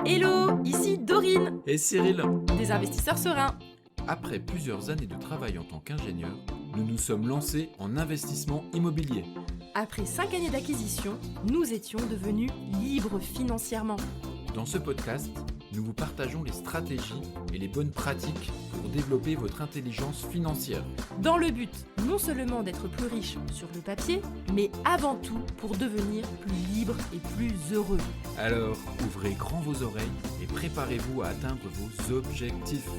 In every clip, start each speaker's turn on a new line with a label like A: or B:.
A: Hello, ici Dorine,
B: Et Cyril,
A: des investisseurs sereins.
B: après plusieurs années de travail en tant qu'ingénieur, nous nous sommes lancés en investissement immobilier.
A: Après 5 années d'acquisition, nous étions devenus libres financièrement.
B: Dans ce podcast, nous vous partageons les stratégies et les bonnes pratiques pour développer votre intelligence financière.
A: Dans le but non seulement d'être plus riche sur le papier, mais avant tout pour devenir plus libre et plus heureux.
B: Alors, ouvrez grand vos oreilles et préparez-vous à atteindre vos objectifs.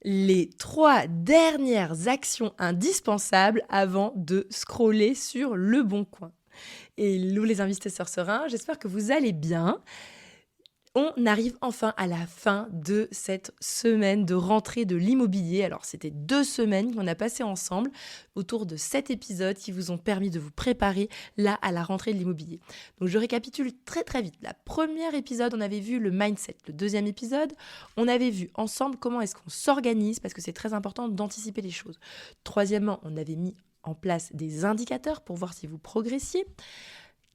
A: Les 3 dernières actions indispensables avant de scroller sur Le Bon Coin. Hello les investisseurs sereins, j'espère que vous allez bien. On arrive enfin à la fin de cette semaine de rentrée de l'immobilier. Alors, c'était 2 semaines qu'on a passées ensemble autour de 7 épisodes qui vous ont permis de vous préparer là à la rentrée de l'immobilier. Donc, je récapitule très très vite. Le premier épisode, on avait vu le mindset. Le deuxième épisode, on avait vu ensemble comment est-ce qu'on s'organise parce que c'est très important d'anticiper les choses. Troisièmement, on avait mis en place des indicateurs pour voir si vous progressiez.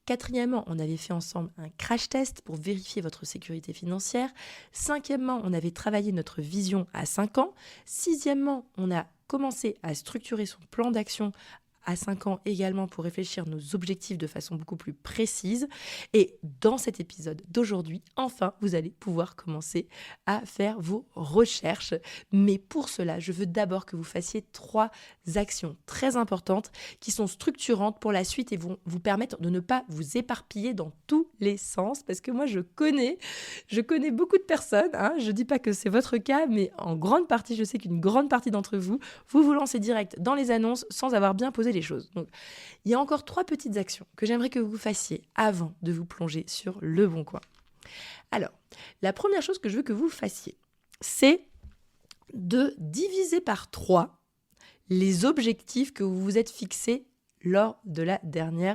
A: Quatrièmement, on avait fait ensemble un crash test pour vérifier votre sécurité financière. Cinquièmement, on avait travaillé notre vision à 5 ans. Sixièmement, on a commencé à structurer son plan d'action à 5 ans également pour réfléchir nos objectifs de façon beaucoup plus précise. Et dans cet épisode d'aujourd'hui, enfin, vous allez pouvoir commencer à faire vos recherches. Mais pour cela, je veux d'abord que vous fassiez 3 actions très importantes qui sont structurantes pour la suite et vont vous permettre de ne pas vous éparpiller dans tous les sens. Parce que moi, je connais beaucoup de personnes, je ne dis pas que c'est votre cas, mais en grande partie, je sais qu'une grande partie d'entre vous, vous lancez direct dans les annonces sans avoir bien posé les choses. Donc, il y a encore 3 petites actions que j'aimerais que vous fassiez avant de vous plonger sur Le Bon Coin. Alors, la première chose que je veux que vous fassiez, c'est de diviser par 3 les objectifs que vous vous êtes fixés lors du dernier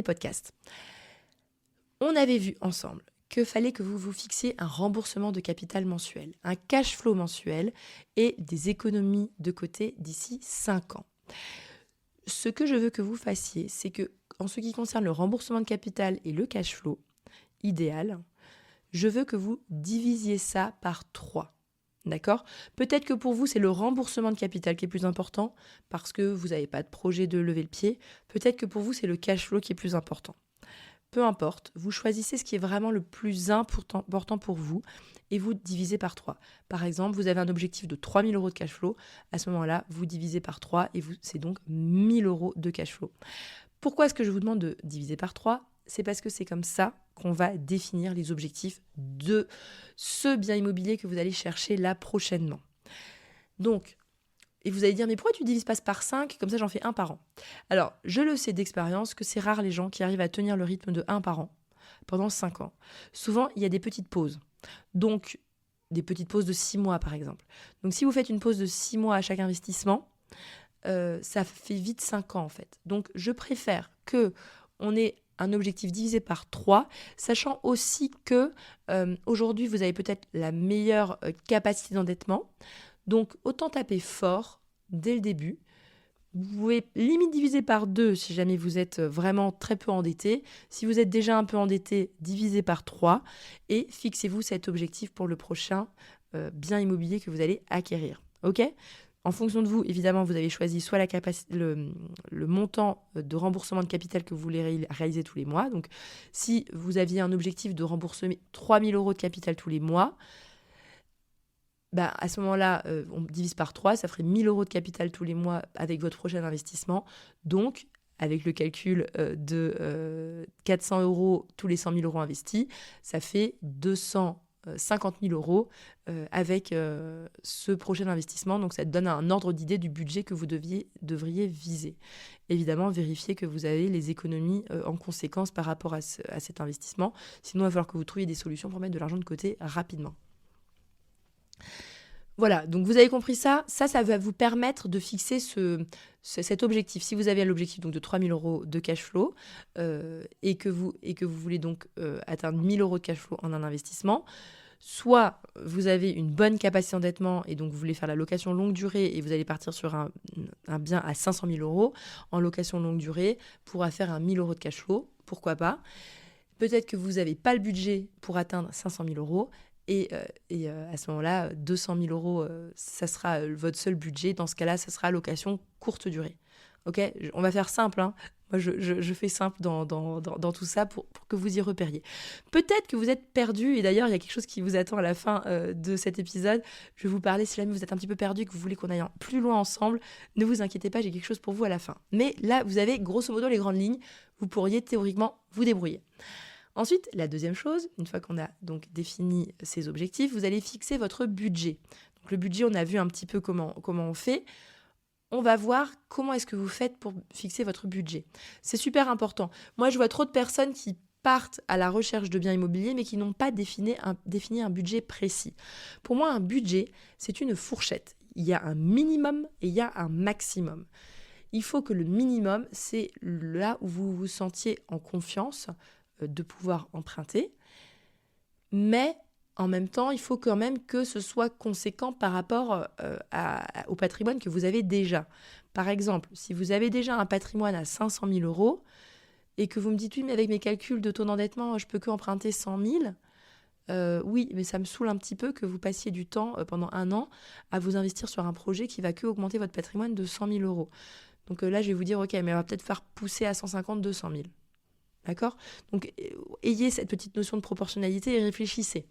A: podcast. On avait vu ensemble qu'il fallait que vous vous fixiez un remboursement de capital mensuel, un cash flow mensuel et des économies de côté d'ici 5 ans. Ce que je veux que vous fassiez, c'est que, en ce qui concerne le remboursement de capital et le cash flow, idéal, je veux que vous divisiez ça par 3. D'accord ? Peut-être que pour vous, c'est le remboursement de capital qui est plus important parce que vous n'avez pas de projet de lever le pied. Peut-être que pour vous, c'est le cash flow qui est plus important. Peu importe, vous choisissez ce qui est vraiment le plus important pour vous et vous divisez par 3. Par exemple, vous avez un objectif de 3 000 € de cash flow. À ce moment-là, vous divisez par 3 et c'est donc 1 000 € de cash flow. Pourquoi est-ce que je vous demande de diviser par 3 ? C'est parce que c'est comme ça qu'on va définir les objectifs de ce bien immobilier que vous allez chercher là prochainement. Donc, et vous allez dire, mais pourquoi tu ne divises pas par 5 ? Comme ça, j'en fais 1 par an. Alors, je le sais d'expérience que c'est rare les gens qui arrivent à tenir le rythme de 1 par an pendant 5 ans. Souvent, il y a des petites pauses. Donc, des petites pauses de 6 mois, par exemple. Donc, si vous faites une pause de 6 mois à chaque investissement, ça fait vite 5 ans, en fait. Donc, je préfère qu'on ait un objectif divisé par 3, sachant aussi que aujourd'hui, vous avez peut-être la meilleure capacité d'endettement. Donc, autant taper fort dès le début. Vous pouvez limite diviser par 2 si jamais vous êtes vraiment très peu endetté. Si vous êtes déjà un peu endetté, divisez par 3 et fixez-vous cet objectif pour le prochain bien immobilier que vous allez acquérir. OK ? En fonction de vous, évidemment, vous avez choisi soit le montant de remboursement de capital que vous voulez réaliser tous les mois. Donc, si vous aviez un objectif de rembourser 3 000 € de capital tous les mois, à ce moment-là, on divise par 3, ça ferait 1 000 € de capital tous les mois avec votre prochain investissement. Donc, avec le calcul de 400 € tous les 100 000 € investis, ça fait 250 000 € avec ce prochain investissement. Donc, ça te donne un ordre d'idée du budget que vous devriez viser. Évidemment, vérifiez que vous avez les économies en conséquence par rapport à cet investissement. Sinon, il va falloir que vous trouviez des solutions pour mettre de l'argent de côté rapidement. Voilà, donc vous avez compris ça. Ça va vous permettre de fixer cet objectif. Si vous avez l'objectif donc de 3 000 € de cash flow et que vous voulez donc atteindre 1 000 € de cash flow en un investissement, soit vous avez une bonne capacité d'endettement et donc vous voulez faire la location longue durée et vous allez partir sur un bien à 500 000 € en location longue durée pour faire 1 000 € de cash flow, pourquoi pas. Peut-être que vous n'avez pas le budget pour atteindre 500 000 euros. Et à ce moment-là, 200 000 euros, ça sera votre seul budget. Dans ce cas-là, ça sera location courte durée. Ok, on va faire simple, hein. Moi, je fais simple dans tout ça pour que vous y repériez. Peut-être que vous êtes perdu, et d'ailleurs, il y a quelque chose qui vous attend à la fin de cet épisode. Je vais vous parler, si jamais vous êtes un petit peu perdu, que vous voulez qu'on aille plus loin ensemble, ne vous inquiétez pas, j'ai quelque chose pour vous à la fin. Mais là, vous avez grosso modo les grandes lignes. Vous pourriez théoriquement vous débrouiller. Ensuite, la deuxième chose, une fois qu'on a donc défini ces objectifs, vous allez fixer votre budget. Donc le budget, on a vu un petit peu comment on fait. On va voir comment est-ce que vous faites pour fixer votre budget. C'est super important. Moi, je vois trop de personnes qui partent à la recherche de biens immobiliers, mais qui n'ont pas défini un budget précis. Pour moi, un budget, c'est une fourchette. Il y a un minimum et il y a un maximum. Il faut que le minimum, c'est là où vous vous sentiez en confiance de pouvoir emprunter, mais en même temps, il faut quand même que ce soit conséquent par rapport au patrimoine que vous avez déjà. Par exemple, si vous avez déjà un patrimoine à 500 000 euros et que vous me dites « oui, mais avec mes calculs de taux d'endettement, je peux que emprunter 100 000 », oui, mais ça me saoule un petit peu que vous passiez du temps pendant 1 an à vous investir sur un projet qui va que augmenter votre patrimoine de 100 000 euros. Donc là, je vais vous dire « ok, mais on va peut-être faire pousser à 150, 200 000 ». D'accord ? Donc, ayez cette petite notion de proportionnalité et réfléchissez.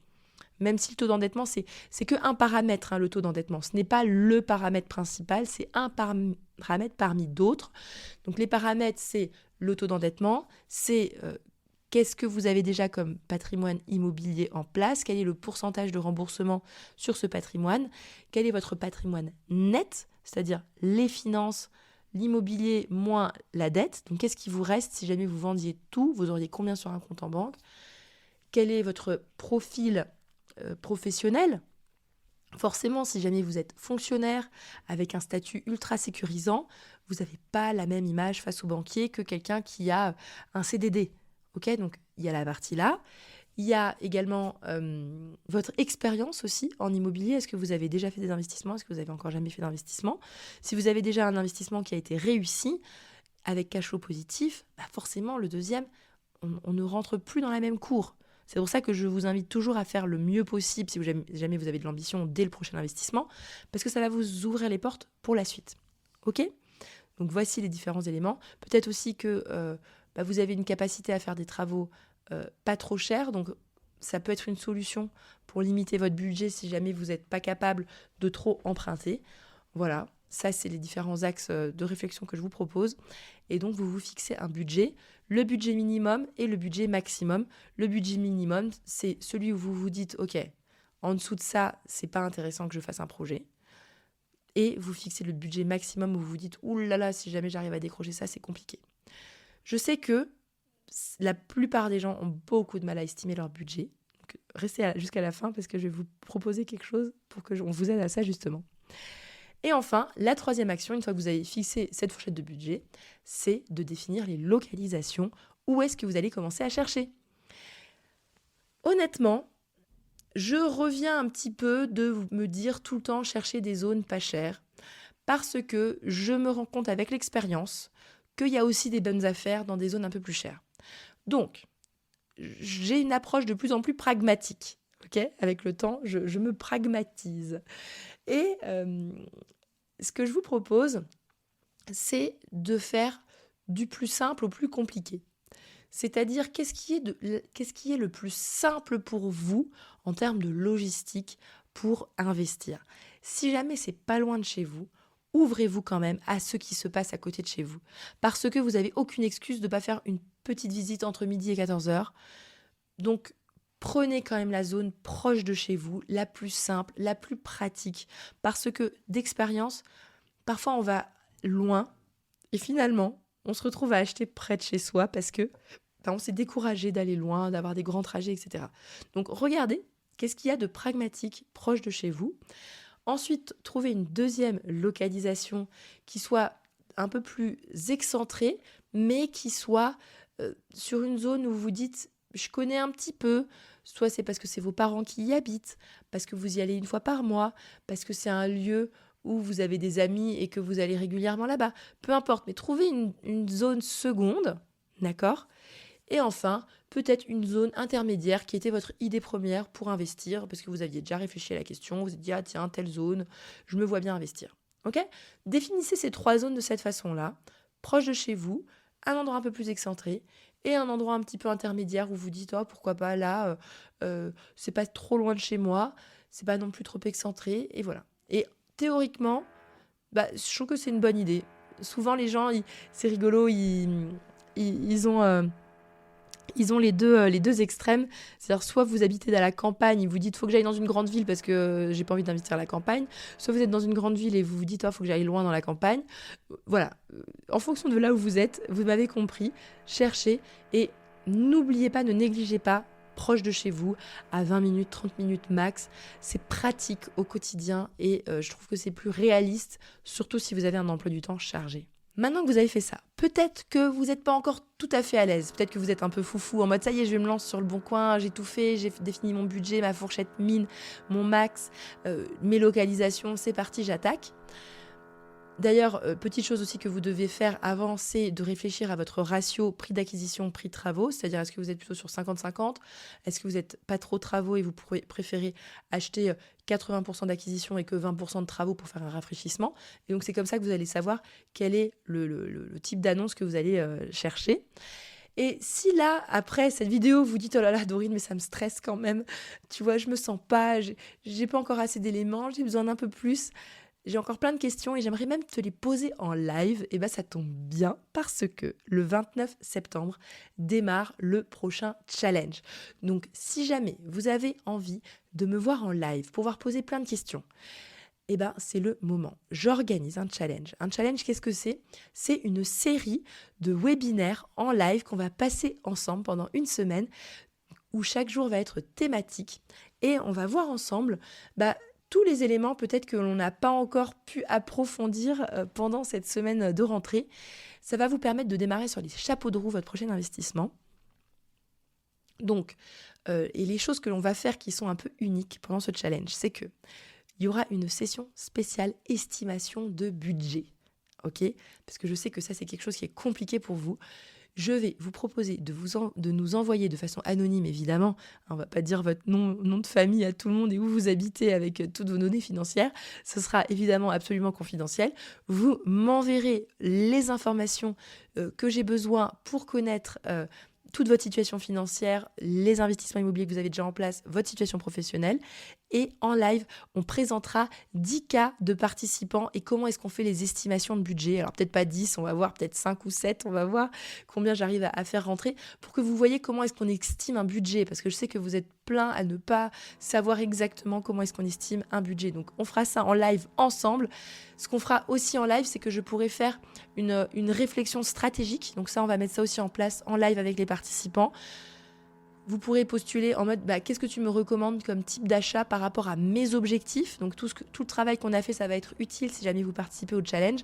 A: Même si le taux d'endettement, c'est qu'un paramètre, hein, le taux d'endettement. Ce n'est pas le paramètre principal, c'est un paramètre parmi d'autres. Donc, les paramètres, c'est le taux d'endettement, c'est qu'est-ce que vous avez déjà comme patrimoine immobilier en place, quel est le pourcentage de remboursement sur ce patrimoine, quel est votre patrimoine net, c'est-à-dire les finances, l'immobilier moins la dette. Donc, qu'est-ce qui vous reste si jamais vous vendiez tout? Vous auriez combien sur un compte en banque? Quel est votre profil professionnel? Forcément, si jamais vous êtes fonctionnaire avec un statut ultra sécurisant, vous n'avez pas la même image face au banquier que quelqu'un qui a un CDD. Ok, donc il y a la partie là. Il y a également votre expérience aussi en immobilier. Est-ce que vous avez déjà fait des investissements? Est-ce que vous n'avez encore jamais fait d'investissement? Si vous avez déjà un investissement qui a été réussi, avec cash flow positif, bah forcément, le deuxième, on ne rentre plus dans la même cour. C'est pour ça que je vous invite toujours à faire le mieux possible si jamais vous avez de l'ambition dès le prochain investissement, parce que ça va vous ouvrir les portes pour la suite. Ok ? Donc voici les différents éléments. Peut-être aussi que vous avez une capacité à faire des travaux pas trop chers, donc ça peut être une solution pour limiter votre budget si jamais vous n'êtes pas capable de trop emprunter. Voilà, ça c'est les différents axes de réflexion que je vous propose. Et donc vous vous fixez un budget, le budget minimum et le budget maximum. Le budget minimum, c'est celui où vous vous dites « ok, en dessous de ça, c'est pas intéressant que je fasse un projet ». Et vous fixez le budget maximum où vous vous dites « ouh là là, si jamais j'arrive à décrocher ça, c'est compliqué ». Je sais que la plupart des gens ont beaucoup de mal à estimer leur budget. Donc, restez jusqu'à la fin parce que je vais vous proposer quelque chose pour qu'on vous aide à ça justement. Et enfin, la troisième action, une fois que vous avez fixé cette fourchette de budget, c'est de définir les localisations. Où est-ce que vous allez commencer à chercher? Honnêtement, je reviens un petit peu de me dire tout le temps chercher des zones pas chères parce que je me rends compte avec l'expérience qu'il y a aussi des bonnes affaires dans des zones un peu plus chères. Donc, j'ai une approche de plus en plus pragmatique. Okay, avec le temps, je me pragmatise. Et ce que je vous propose, c'est de faire du plus simple au plus compliqué. C'est-à-dire, qu'est-ce qui est le plus simple pour vous en termes de logistique pour investir? Si jamais c'est pas loin de chez vous, ouvrez-vous quand même à ce qui se passe à côté de chez vous. Parce que vous n'avez aucune excuse de ne pas faire une petite visite entre midi et 14h. Donc, prenez quand même la zone proche de chez vous, la plus simple, la plus pratique. Parce que d'expérience, parfois on va loin et finalement, on se retrouve à acheter près de chez soi parce que on s'est découragé d'aller loin, d'avoir des grands trajets, etc. Donc, regardez qu'est-ce qu'il y a de pragmatique proche de chez vous. Ensuite, trouvez une deuxième localisation qui soit un peu plus excentrée, mais qui soit sur une zone où vous vous dites « je connais un petit peu », soit c'est parce que c'est vos parents qui y habitent, parce que vous y allez une fois par mois, parce que c'est un lieu où vous avez des amis et que vous allez régulièrement là-bas. Peu importe, mais trouvez une zone seconde, d'accord ? Et enfin, peut-être une zone intermédiaire qui était votre idée première pour investir, parce que vous aviez déjà réfléchi à la question, vous vous êtes dit, ah tiens, telle zone, je me vois bien investir. Ok ? Définissez ces 3 zones de cette façon-là, proche de chez vous, un endroit un peu plus excentré, et un endroit un petit peu intermédiaire où vous dites, oh, pourquoi pas là, c'est pas trop loin de chez moi, c'est pas non plus trop excentré, et voilà. Et théoriquement, je trouve que c'est une bonne idée. Souvent, les gens, c'est rigolo, ils ont les deux extrêmes. C'est-à-dire, soit vous habitez dans la campagne et vous dites, faut que j'aille dans une grande ville parce que j'ai pas envie d'investir à la campagne. Soit vous êtes dans une grande ville et vous vous dites, faut que j'aille loin dans la campagne. Voilà. En fonction de là où vous êtes, vous m'avez compris, cherchez et n'oubliez pas, ne négligez pas, proche de chez vous, à 20 minutes, 30 minutes max. C'est pratique au quotidien et je trouve que c'est plus réaliste, surtout si vous avez un emploi du temps chargé. Maintenant que vous avez fait ça, peut-être que vous n'êtes pas encore tout à fait à l'aise. Peut-être que vous êtes un peu foufou, en mode ça y est, je vais me lancer sur le bon coin, j'ai tout fait, j'ai défini mon budget, ma fourchette mine, mon max, mes localisations, c'est parti, j'attaque. D'ailleurs, petite chose aussi que vous devez faire avant, c'est de réfléchir à votre ratio prix d'acquisition, prix de travaux. C'est-à-dire, est-ce que vous êtes plutôt sur 50-50 ? Est-ce que vous n'êtes pas trop travaux et vous préférez acheter 80% d'acquisition et que 20% de travaux pour faire un rafraîchissement ? Et donc, c'est comme ça que vous allez savoir quel est le type d'annonce que vous allez chercher. Et si là, après cette vidéo, vous dites « Oh là là, Dorine, mais ça me stresse quand même. Tu vois, je me sens pas, j'ai pas encore assez d'éléments, j'ai besoin d'un peu plus. » J'ai encore plein de questions et j'aimerais même te les poser en live. Et ça tombe bien parce que le 29 septembre démarre le prochain challenge. Donc, si jamais vous avez envie de me voir en live, pouvoir poser plein de questions, c'est le moment. J'organise un challenge. Un challenge, qu'est-ce que c'est ? C'est une série de webinaires en live qu'on va passer ensemble pendant une semaine où chaque jour va être thématique et on va voir ensemble tous les éléments peut-être que l'on n'a pas encore pu approfondir pendant cette semaine de rentrée. Ça va vous permettre de démarrer sur les chapeaux de roue votre prochain investissement. Donc, et les choses que l'on va faire qui sont un peu uniques pendant ce challenge, c'est que il y aura une session spéciale estimation de budget. Ok ? Parce que je sais que ça, c'est quelque chose qui est compliqué pour vous. Je vais vous proposer de nous envoyer de façon anonyme, évidemment. On ne va pas dire votre nom de famille à tout le monde et où vous habitez avec toutes vos données financières. Ce sera évidemment absolument confidentiel. Vous m'enverrez les informations que j'ai besoin pour connaître toute votre situation financière, les investissements immobiliers que vous avez déjà en place, votre situation professionnelle. Et en live, on présentera 10 cas de participants et comment est-ce qu'on fait les estimations de budget. Alors peut-être pas 10, on va voir peut-être 5 ou 7, on va voir combien j'arrive à faire rentrer pour que vous voyez comment est-ce qu'on estime un budget. Parce que je sais que vous êtes plein à ne pas savoir exactement comment est-ce qu'on estime un budget. Donc on fera ça en live ensemble. Ce qu'on fera aussi en live, c'est que je pourrai faire une réflexion stratégique. Donc ça, on va mettre ça aussi en place en live avec les participants. Vous pourrez postuler en mode qu'est-ce que tu me recommandes comme type d'achat par rapport à mes objectifs. Donc tout le travail qu'on a fait, ça va être utile si jamais vous participez au challenge.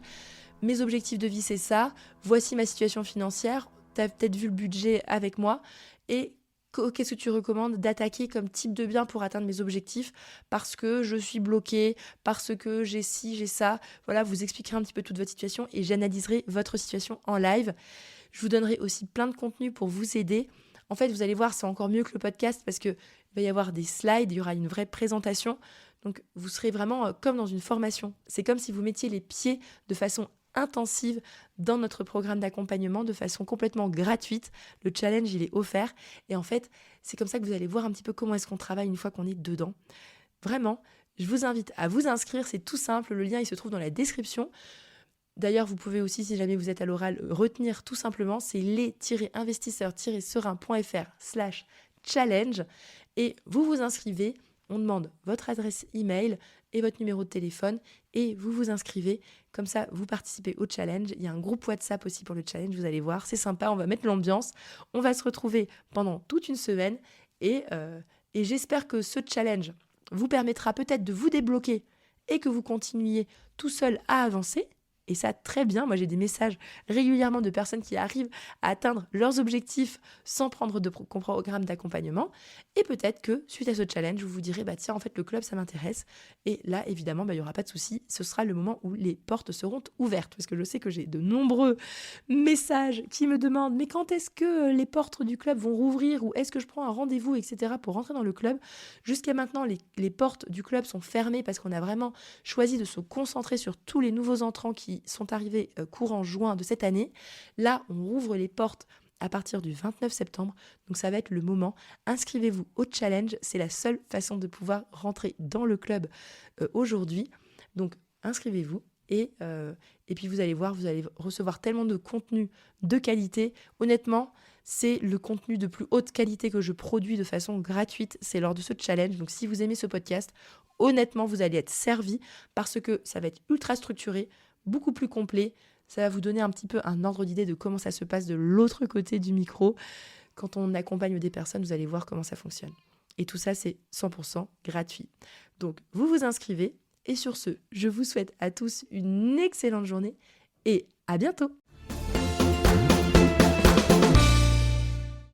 A: Mes objectifs de vie, c'est ça. Voici ma situation financière. Tu as peut-être vu le budget avec moi. Et qu'est-ce que tu recommandes d'attaquer comme type de bien pour atteindre mes objectifs ? Parce que je suis bloquée, parce que j'ai ci, j'ai ça. Voilà, vous expliquerez un petit peu toute votre situation et j'analyserai votre situation en live. Je vous donnerai aussi plein de contenu pour vous aider. En fait, vous allez voir, c'est encore mieux que le podcast parce qu'il va y avoir des slides, il y aura une vraie présentation. Donc, vous serez vraiment comme dans une formation. C'est comme si vous mettiez les pieds de façon intensive dans notre programme d'accompagnement de façon complètement gratuite. Le challenge, il est offert. Et en fait, c'est comme ça que vous allez voir un petit peu comment est-ce qu'on travaille une fois qu'on est dedans. Vraiment, je vous invite à vous inscrire. C'est tout simple. Le lien, il se trouve dans la description. D'ailleurs, vous pouvez aussi, si jamais vous êtes à l'oral, retenir tout simplement, c'est les-investisseurs-serein.fr/challenge et vous vous inscrivez, on demande votre adresse email et votre numéro de téléphone et vous vous inscrivez, comme ça vous participez au challenge. Il y a un groupe WhatsApp aussi pour le challenge, vous allez voir, c'est sympa, on va mettre l'ambiance, on va se retrouver pendant toute une semaine et j'espère que ce challenge vous permettra peut-être de vous débloquer et que vous continuiez tout seul à avancer. Et ça, très bien. Moi, j'ai des messages régulièrement de personnes qui arrivent à atteindre leurs objectifs sans prendre de programme d'accompagnement. Et peut-être que, suite à ce challenge, vous vous direz, tiens, en fait, le club, ça m'intéresse. Et là, évidemment, il n'y aura pas de souci. Ce sera le moment où les portes seront ouvertes. Parce que je sais que j'ai de nombreux messages qui me demandent, mais quand est-ce que les portes du club vont rouvrir ou est-ce que je prends un rendez-vous, etc. pour rentrer dans le club. Jusqu'à maintenant, les portes du club sont fermées parce qu'on a vraiment choisi de se concentrer sur tous les nouveaux entrants qui sont arrivés courant juin de cette année. Là, on rouvre les portes à partir du 29 septembre. Donc ça va être le moment. Inscrivez-vous au challenge. C'est la seule façon de pouvoir rentrer dans le club aujourd'hui. Donc inscrivez-vous. Et puis vous allez voir, vous allez recevoir tellement de contenu de qualité. Honnêtement, c'est le contenu de plus haute qualité que je produis de façon gratuite. C'est lors de ce challenge. Donc si vous aimez ce podcast, honnêtement, vous allez être servi parce que ça va être ultra structuré, beaucoup plus complet. Ça va vous donner un petit peu un ordre d'idée de comment ça se passe de l'autre côté du micro. Quand on accompagne des personnes, vous allez voir comment ça fonctionne. Et tout ça, c'est 100% gratuit. Donc, vous vous inscrivez. Et sur ce, je vous souhaite à tous une excellente journée et à bientôt.